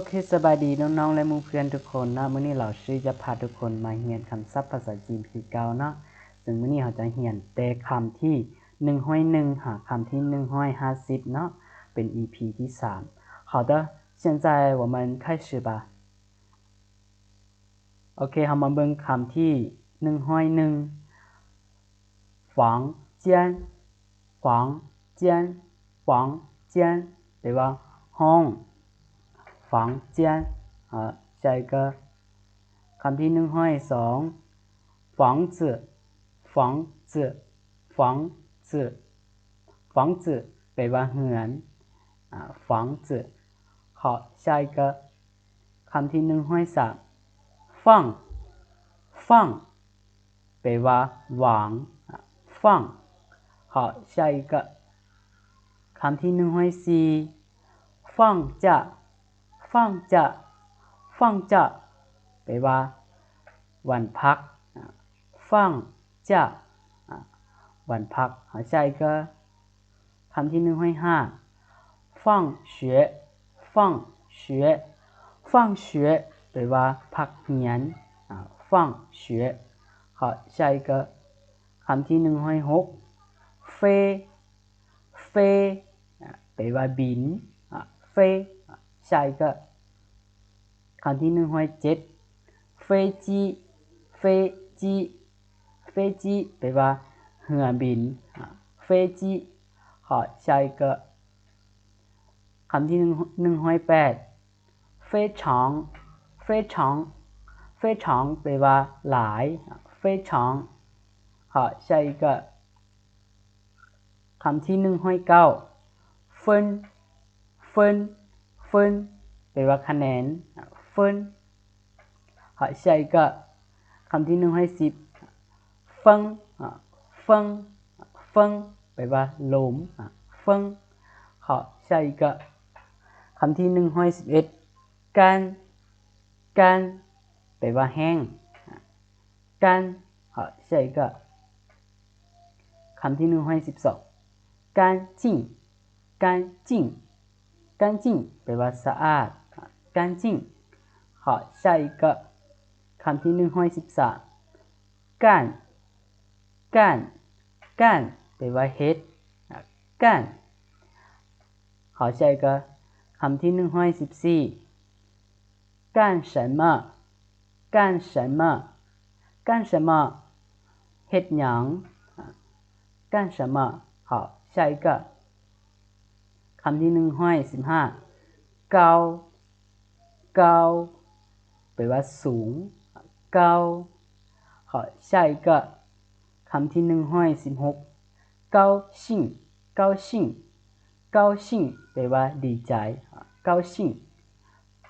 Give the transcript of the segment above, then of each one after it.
เคสบายดีน้องๆและหมู่เพื่อนทุกคนนะมื้อนี้เราชื่อจะพาทุกคนมาเรียนคำศัพท์ภาษาจีนคือเก่าเนาะซึ่งมื้อนี้เราจะเรียนแต่คำที่101หาคำที่150เนาะเป็น EP ที่3好的现在我们开始吧โอเคเรามาเบิ่งคำที่101房间房间房间แปลว่าห้อง房间下一个คำที่102房子房子房子房子แปลว่าเรือน房子好下一个คำที่103放放แปลว่าหวัง放好下一个คำที่104放假放假放假แปลว่าวันพัก放假วันพัก好下一个คำที่105放学放学放学แปลว่าพักเรียน放学好下一个คำที่106飞飞แปลว่าบิน飞下一个คำที่107飞机飞机飞机แปลว่าเรือบิน飞机好下一个คำที่108非常非常非常แปลว่าหลาย非常好下一个คำที่109分分分แปลว่าคะแนน分好下一个คำที่110风风风แปลว่าลม风好下一个คำที่111干干แปลว่าแห้ง干好下一个คำที่112干净干净干净แปลว่าสะอาด干净好下一个คำที่113干干干แปลว่าเฮ็ด干好下一个คำที่114干什么干什么干什么เฮ็ดหยัง干什么好下一个คำที่115高高แปลว่าสูง高好下一个คำที่116高兴高兴高兴แปลว่าดีใจ高兴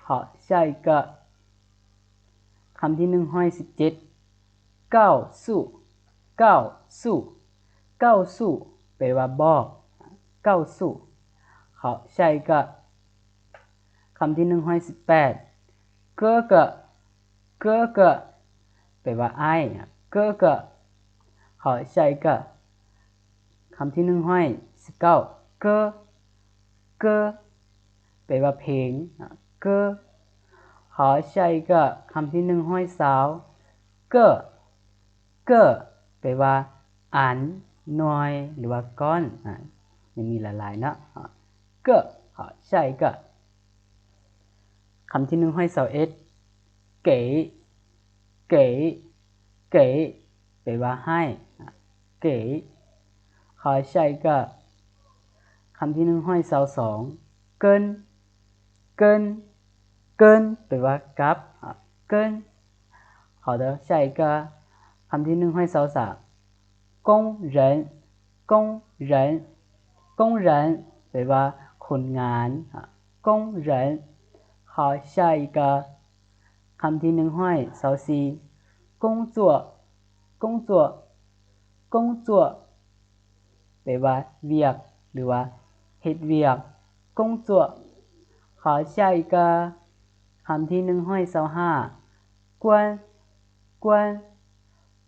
好下一个คำที่117ก้าวสู้ก้าวสู้ก้าวสู้แปลว่าบอกก้าวสู้好下一个คำที่118哥哥哥哥แปลว่าอ้าย哥哥好下一个คำที่119歌歌แปลว่าเพลง歌好下一个คำที่120个个แปลว่าอันหน่วยหรือว่าก้อนยังมีหลายๆนะ个好下一个คำที่121给给给แปลว่าให้给好下一个คำที่122跟跟跟แปลว่ากับ跟好的下一个คำที่123工人工人工人แปลว่าคนงาน工人好下一个คำที่124工作工作工作แปลว่าเวียกหรือว่าเฮ็ดเวียก工作好下一个คำที่125关关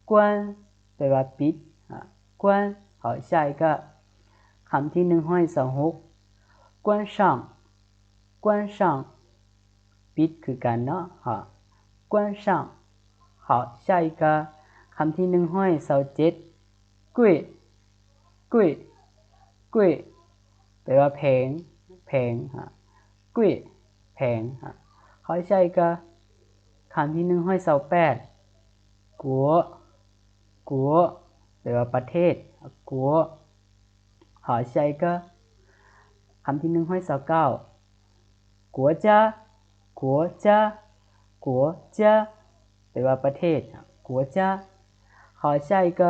关แปลว่าปิด关好下一个คำที่126关上关上ปิดคือกันเนาะ关上好下一个คำที่127กุ้ยกุ้ยกุ้ยแปลว่าแพงแพงกุ้ยแพง好下一个คำที่128กัวกัวแปลว่าประเทศกัว好下一个คำที่129กัวจ้ากัวจ้ากัวจ้าแปลว่าประเทศกัวจ้า好下一个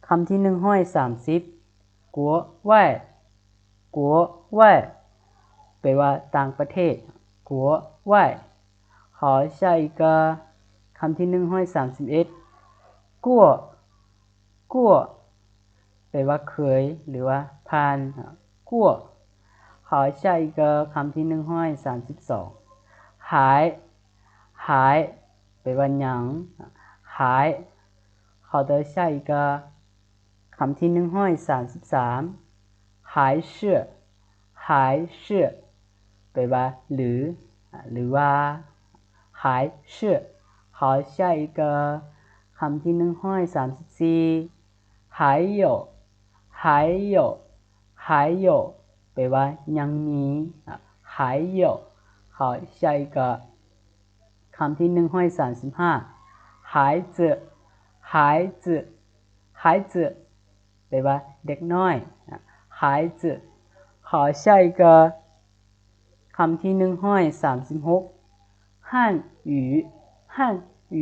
คำที่130กัวไหว้กัวไหว้แปลว่าต่างประเทศกัวไหว้好下一个คำที่131กัวกัวแปลว่าเคยหรือว่าผ่านกัว好下一个คำที่132หายหายแปลว่าหยังหาย好的下一个คำที่133หายชื่อหายชื่อแปลว่าหรือว่าหายชื่อ好下一个คำที่134还有还有还有แปลว่ายังมี还有好下一个คำที่135孩子孩子孩子แปลว่าเด็กน้อย孩子好下一个คำที่136汉语汉语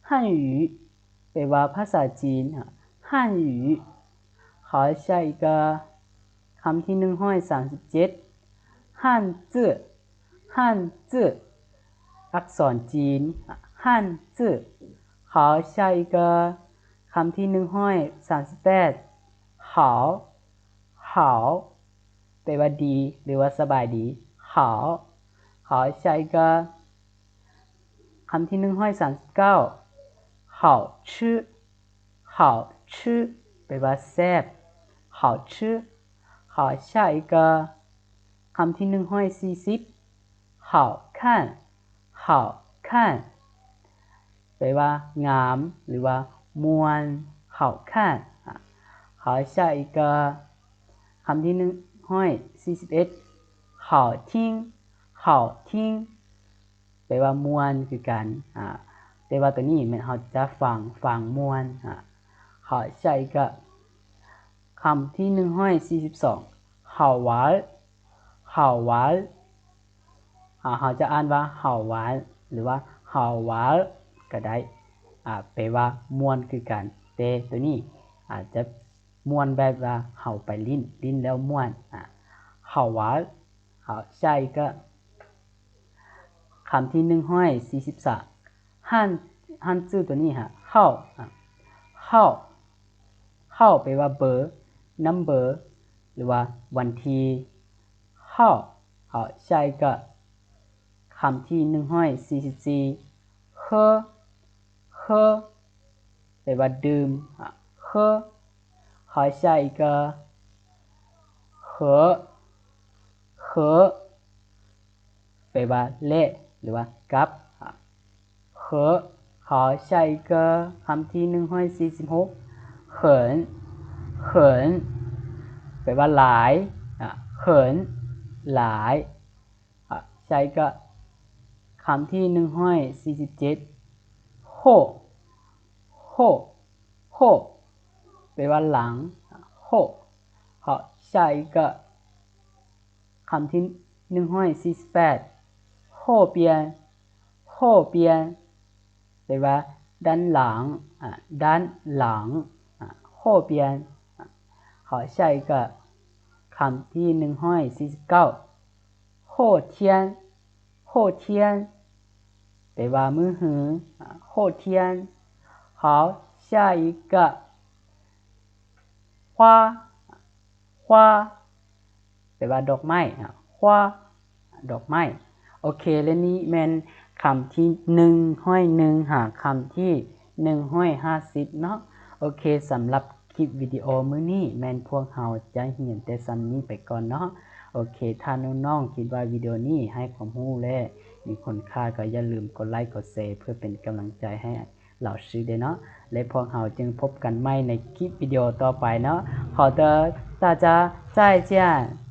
汉语แปลว่าภาษาจีน汉语好下一个คำที่137ฮั่นจื้อฮั่นจื้ออักษรจีนฮั่นจื้อ好下一个คำที่138好好แปลว่าดีหรือว่าสบายดี好好下一个คำที่139好吃好吃แปลว่าแซ่บ好吃好下一个คำที่140好看好看แปลว่างามหรือว่ามวน好看好下一个คำที่141好听好听แปลว่ามวนคือกันแต่ว่าตัวนี้มันเราจะฟังมวน好下一个คำที่142好玩好玩เราจะอ่านว่า好玩หรือว่า好玩ก็ได้แปลว่ามวนคือกันแต่ตัวนี้อาจจะม่วนแบบว่าเฮาไปลิ้นแล้วม่วน好玩好下一个คำที่143ฮั่นจื้อตัวนี้เข้าแปลว่าเบอร์ number หรือว่าวันที่เข้า好下一个คำที่144喝แปลว่าดื่ม喝好下一个和แปลว่าเละหรือว่ากับ和好下一个คำที่146เขินแปลว่าหลายเขินหลาย下一个คำที่147โหแปลว่าหลังโห好下一个คำที่148后边แปลว่าด้านหลัง后边好下一个คำที่149后天แปลว่ามื้อหือ后天好下一个花แปลว่าดอกไม้花ดอกไม้โอเคและนี้แม่นคำที่101คำที่150เนาะโอเคสำหรับคลิปวิดีโอมื้อนี้แม่นพวกเราจะเรียนแต่ซ้ำนี้ไปก่อนเนาะโอ โอเคถ้าน้องๆคิดว่าวิดีโอนี้ให้ความรู้และมีคุณค่าก็อย่าลืมกดไลค์กดแชร์เพื่อเป็นกำลังใจให้เราซื้อเด้อเนาะและพวกเราจึงพบกันใหม่ในคลิปวิดีโอต่อไปเนาะขอ大家再见